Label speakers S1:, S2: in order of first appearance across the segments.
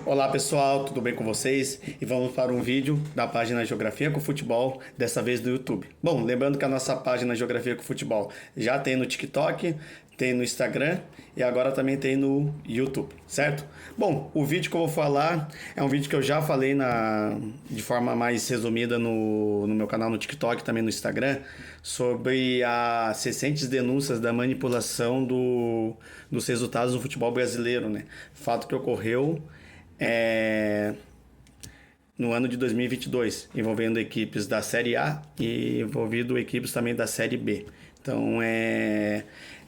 S1: Olá pessoal, tudo bem com vocês? E vamos para um vídeo da página Geografia com Futebol, dessa vez do YouTube. Bom, lembrando que a nossa página Geografia com Futebol já tem no TikTok, tem no Instagram e agora também tem no YouTube, certo? Bom, o vídeo que eu vou falar é um vídeo que eu já falei de forma mais resumida no meu canal no TikTok, também no Instagram, sobre as recentes denúncias da manipulação dos resultados do futebol brasileiro, né? Fato que ocorreu no ano de 2022, envolvendo equipes da Série A e envolvendo equipes também da Série B. Então,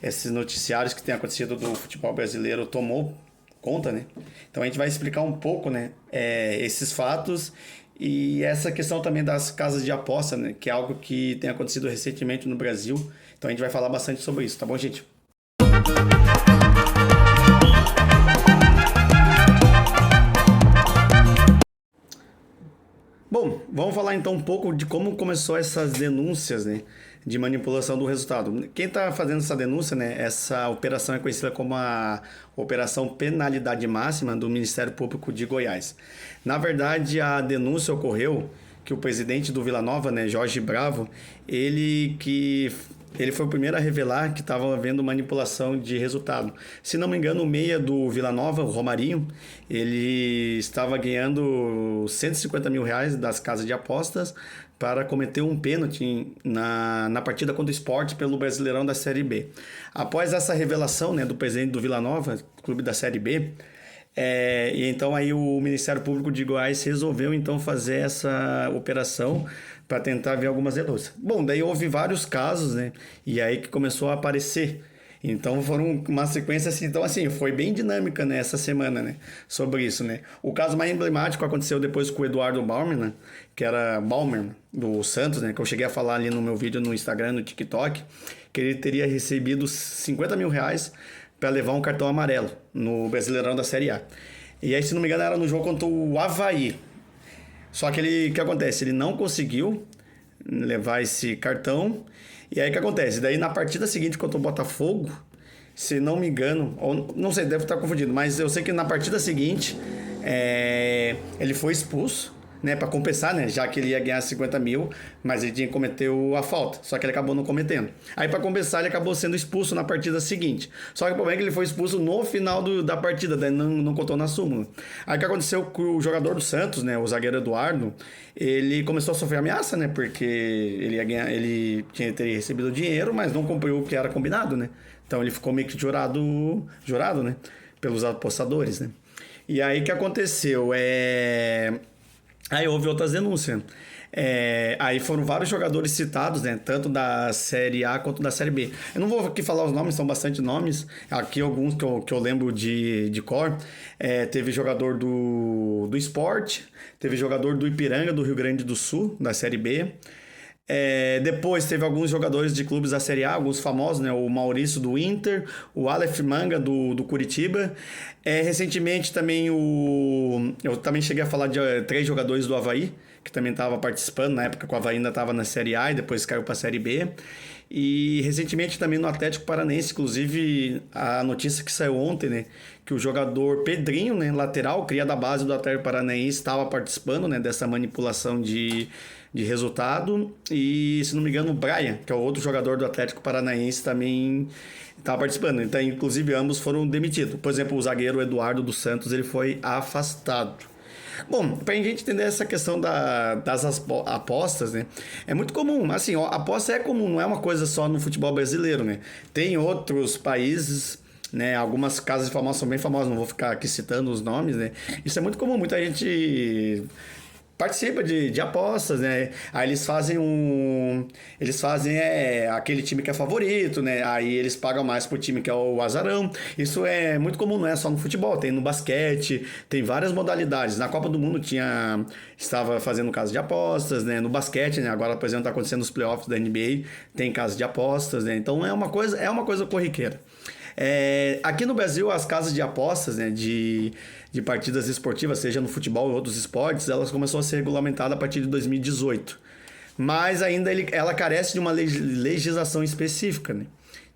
S1: esses noticiários que têm acontecido do futebol brasileiro tomou conta, né? Então, a gente vai explicar um pouco, né, esses fatos e essa questão também das casas de aposta, né, que é algo que tem acontecido recentemente no Brasil. Então, a gente vai falar bastante sobre isso, tá bom, gente? Bom, vamos falar então um pouco de como começou essas denúncias, né, de manipulação do resultado. Quem está fazendo essa denúncia, né, essa operação é conhecida como a Operação Penalidade Máxima do Ministério Público de Goiás. Na verdade, a denúncia ocorreu que o presidente do Vila Nova, né, Jorge Bravo, ele foi o primeiro a revelar que estava havendo manipulação de resultado. Se não me engano, o meia do Vila Nova, o Romarinho, ele estava ganhando R$ 150 mil das casas de apostas para cometer um pênalti na partida contra o Sport pelo Brasileirão da Série B. Após essa revelação, né, do presidente do Vila Nova, clube da Série B, e então aí o Ministério Público de Goiás resolveu então fazer essa operação para tentar ver algumas denúncias. Bom, daí houve vários casos, né? E aí que começou a aparecer. Então foram uma sequência assim, então assim, foi bem dinâmica, né, essa semana, né, sobre isso, né. O caso mais emblemático aconteceu depois com o Eduardo Baumer, né, que era Baumer do Santos, né, que eu cheguei a falar ali no meu vídeo no Instagram, no TikTok, que ele teria recebido R$ 50 mil para levar um cartão amarelo no Brasileirão da Série A. E aí, se não me engano, era no jogo contra o Avaí. Só que o que acontece? Ele não conseguiu levar esse cartão. E aí o que acontece? Daí na partida seguinte contra o Botafogo, se não me engano, ou não sei, deve estar confundido, mas eu sei que na partida seguinte ele foi expulso, né, para compensar, né, já que ele ia ganhar 50 mil, mas ele tinha que cometer a falta, só que ele acabou não cometendo. Aí para compensar ele acabou sendo expulso na partida seguinte. Só que o problema é que ele foi expulso no final da partida, daí não contou na súmula. Aí o que aconteceu com o jogador do Santos, né, o zagueiro Eduardo, ele começou a sofrer ameaça, né, porque ele ia ganhar, teria recebido dinheiro, mas não cumpriu o que era combinado, né. Então ele ficou meio que jurado, né, pelos apostadores, né. E aí o que aconteceu? Aí houve outras denúncias. Aí foram vários jogadores citados, né? Tanto da Série A quanto da Série B. Eu não vou aqui falar os nomes, são bastante nomes. Aqui alguns que eu lembro de cor. Teve jogador do Sport, teve jogador do Ipiranga, do Rio Grande do Sul, da Série B. Depois teve alguns jogadores de clubes da Série A, alguns famosos, né? O Maurício do Inter, o Aleph Manga do Curitiba. Recentemente também eu também cheguei a falar de 3 jogadores do Avaí, que também estava participando, na época que o Avaí ainda estava na Série A e depois caiu para a Série B. E recentemente também no Atlético Paranaense, inclusive a notícia que saiu ontem, né, que o jogador Pedrinho, né, lateral, cria da base do Atlético Paranaense, estava participando, né, dessa manipulação de resultado. E, se não me engano, o Brian, que é o outro jogador do Atlético Paranaense, também estava participando. Então, inclusive, ambos foram demitidos. Por exemplo, o zagueiro Eduardo dos Santos, ele foi afastado. Bom, para a gente entender essa questão das apostas, né? É muito comum, assim, ó, aposta é comum, não é uma coisa só no futebol brasileiro, né? Tem outros países, né? Algumas casas de famosas são bem famosas, não vou ficar aqui citando os nomes, né? Isso é muito comum, muita gente participa de apostas, né? Aí eles fazem aquele time que é favorito, né? Aí eles pagam mais pro time que é o azarão. Isso é muito comum, não é só no futebol, tem no basquete, tem várias modalidades. Na Copa do Mundo estava fazendo casa de apostas, né? No basquete, né? Agora, por exemplo, tá acontecendo os playoffs da NBA, tem casa de apostas, né? Então é uma coisa corriqueira. Aqui no Brasil, as casas de apostas, né, de partidas esportivas, seja no futebol ou outros esportes, elas começaram a ser regulamentadas a partir de 2018. Mas ainda ela carece de uma legislação específica, né?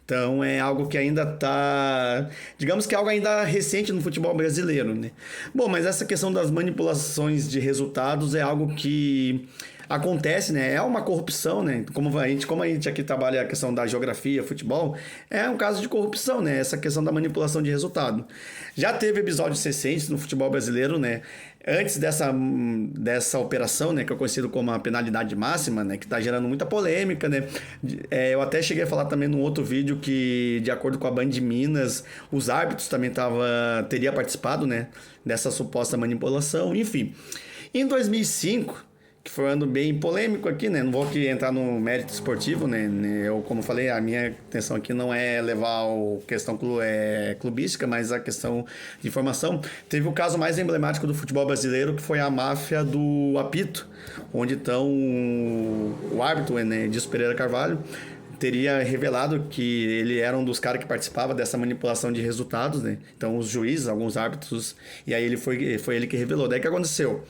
S1: Então é algo que ainda está, digamos que é algo ainda recente no futebol brasileiro, né? Bom, mas essa questão das manipulações de resultados é algo que acontece, né? É uma corrupção, né? Como a gente aqui trabalha a questão da geografia, futebol, é um caso de corrupção, né? Essa questão da manipulação de resultado. Já teve episódios recentes no futebol brasileiro, né? Antes dessa operação, né, que é conhecido como a penalidade máxima, né, que está gerando muita polêmica, né? Eu até cheguei a falar também num outro vídeo que, de acordo com a Band de Minas, os árbitros também teria participado, né, dessa suposta manipulação, enfim. Em 2005, que foi um ano bem polêmico aqui, né? Não vou aqui entrar no mérito esportivo, né? Eu, como falei, a minha intenção aqui não é levar a questão clubística, mas a questão de informação. Teve o caso mais emblemático do futebol brasileiro, que foi a máfia do apito, onde então o árbitro, né, Edilson Pereira Carvalho, teria revelado que ele era um dos caras que participava dessa manipulação de resultados, né? Então, os juízes, alguns árbitros, e aí foi ele que revelou. Daí o que aconteceu?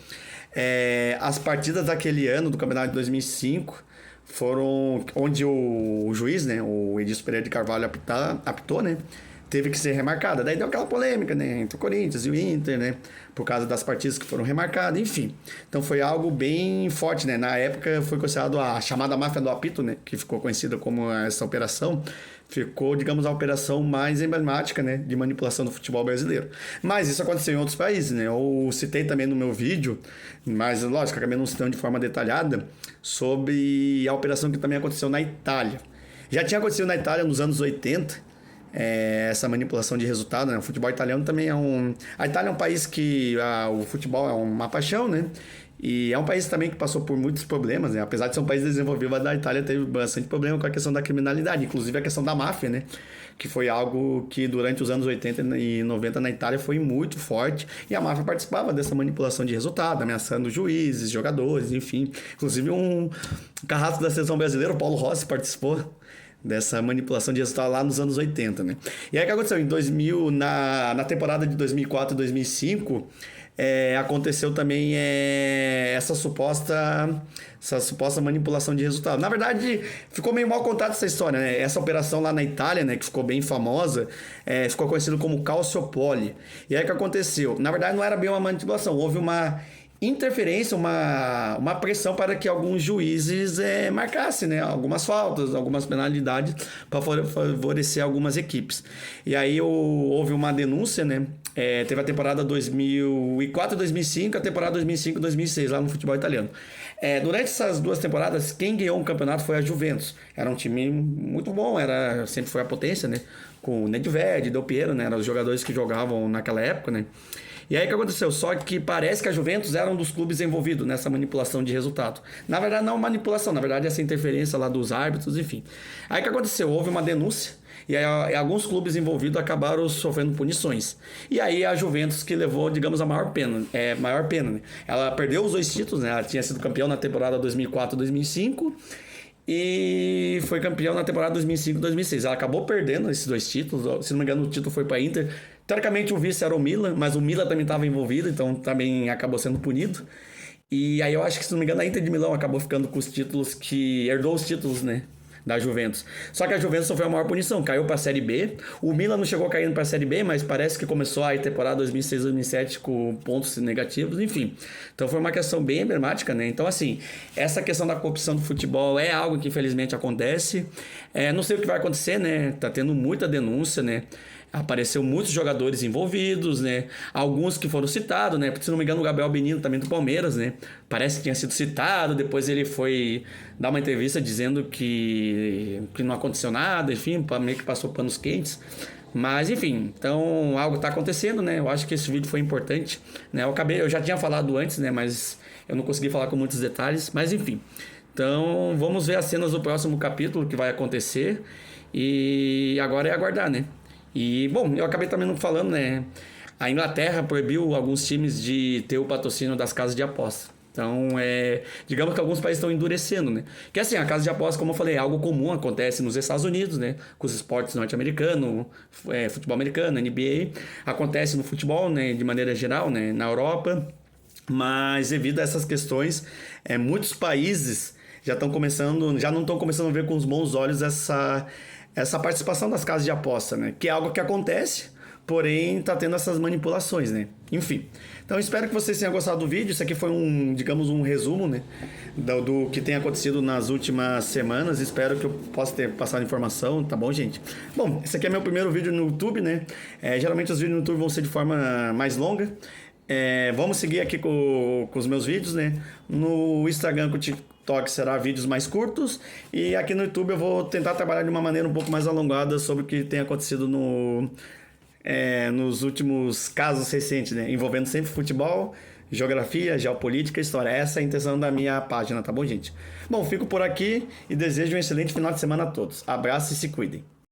S1: As partidas daquele ano, do campeonato de 2005, foram onde o juiz, né, o Edilson Pereira de Carvalho apitou, né, teve que ser remarcada. Daí deu aquela polêmica, né, entre o Corinthians e o Inter, né, por causa das partidas que foram remarcadas, enfim. Então foi algo bem forte, né. Na época foi considerado a chamada máfia do apito, né, que ficou conhecida como essa operação. Ficou, digamos, a operação mais emblemática, né, de manipulação do futebol brasileiro. Mas isso aconteceu em outros países, né? Eu citei também no meu vídeo, mas lógico, acabei não citando de forma detalhada, sobre a operação que também aconteceu na Itália. Já tinha acontecido na Itália nos anos 80, essa manipulação de resultado, né? O futebol italiano também é A Itália é um país que o futebol é uma paixão, né? E é um país também que passou por muitos problemas, né? Apesar de ser um país desenvolvido, a da Itália teve bastante problema com a questão da criminalidade, inclusive a questão da máfia, né? Que foi algo que durante os anos 80 e 90 na Itália foi muito forte, e a máfia participava dessa manipulação de resultado, ameaçando juízes, jogadores, enfim. Inclusive um carrasco da seleção brasileira, o Paulo Rossi, participou dessa manipulação de resultado lá nos anos 80, né? E aí o que aconteceu? Em 2000, na temporada de 2004 e 2005... aconteceu também essa suposta manipulação de resultado. Na verdade, ficou meio mal contada essa história, né? Essa operação lá na Itália, né, que ficou bem famosa, ficou conhecido como Calciopoli. E aí o que aconteceu? Na verdade, não era bem uma manipulação, houve uma interferência, uma pressão para que alguns juízes marcassem, né, algumas faltas, algumas penalidades para favorecer algumas equipes. E aí houve uma denúncia, né? Teve a temporada 2004 e 2005, a temporada 2005 e 2006 lá no futebol italiano. Durante essas duas temporadas, quem ganhou o campeonato foi a Juventus. Era um time muito bom, sempre foi a potência, né? Com o Nedved, Del Piero, né? Eram os jogadores que jogavam naquela época, né? E aí o que aconteceu? Só que parece que a Juventus era um dos clubes envolvidos nessa manipulação de resultado. Na verdade, não manipulação, na verdade, essa interferência lá dos árbitros, enfim. Aí o que aconteceu? Houve uma denúncia. E aí, alguns clubes envolvidos acabaram sofrendo punições. E aí a Juventus que levou, digamos, a maior pena, né? Ela perdeu os 2 títulos, né? Ela tinha sido campeão na temporada 2004-2005 e foi campeão na temporada 2005-2006. Ela acabou perdendo esses 2 títulos. Se não me engano, o título foi para a Inter. Teoricamente o vice era o Milan, mas o Milan também estava envolvido, então também acabou sendo punido. E aí eu acho que, se não me engano, a Inter de Milão acabou ficando com os títulos herdou os títulos, né, da Juventus. Só que a Juventus sofreu a maior punição, caiu para a Série B. O Milan não chegou caindo para a Série B, mas parece que começou a temporada 2006-2007 com pontos negativos, enfim. Então foi uma questão bem emblemática, né? Então, assim, essa questão da corrupção do futebol é algo que infelizmente acontece. Não sei o que vai acontecer, né? Tá tendo muita denúncia, né? Apareceu muitos jogadores envolvidos, né? Alguns que foram citados, né? Porque, se não me engano, o Gabriel Menino também do Palmeiras, né? Parece que tinha sido citado, depois ele foi dar uma entrevista dizendo que não aconteceu nada, enfim, meio que passou panos quentes. Mas, enfim, então algo está acontecendo, né? Eu acho que esse vídeo foi importante, né? Eu já tinha falado antes, né? Mas eu não consegui falar com muitos detalhes, mas enfim. Então, vamos ver as cenas do próximo capítulo que vai acontecer e agora é aguardar, né? E, bom, eu acabei também não falando, né? A Inglaterra proibiu alguns times de ter o patrocínio das casas de aposta. Então, digamos que alguns países estão endurecendo, né? Que assim, a casa de aposta, como eu falei, é algo comum, acontece nos Estados Unidos, né? Com os esportes norte-americanos, futebol americano, NBA. Acontece no futebol, né? De maneira geral, né? Na Europa. Mas devido a essas questões, muitos países já não estão começando a ver com os bons olhos essa participação das casas de aposta, né? Que é algo que acontece, porém tá tendo essas manipulações, né? Enfim. Então espero que vocês tenham gostado do vídeo. Isso aqui foi digamos, um resumo, né? Do que tem acontecido nas últimas semanas. Espero que eu possa ter passado informação, tá bom, gente? Bom, esse aqui é meu primeiro vídeo no YouTube, né? Geralmente os vídeos no YouTube vão ser de forma mais longa. Vamos seguir aqui com os meus vídeos, né? No Instagram, com o TikTok, será vídeos mais curtos. E aqui no YouTube eu vou tentar trabalhar de uma maneira um pouco mais alongada sobre o que tem acontecido nos últimos casos recentes, né? Envolvendo sempre futebol, geografia, geopolítica, história. Essa é a intenção da minha página, tá bom, gente? Bom, fico por aqui e desejo um excelente final de semana a todos. Abraço e se cuidem.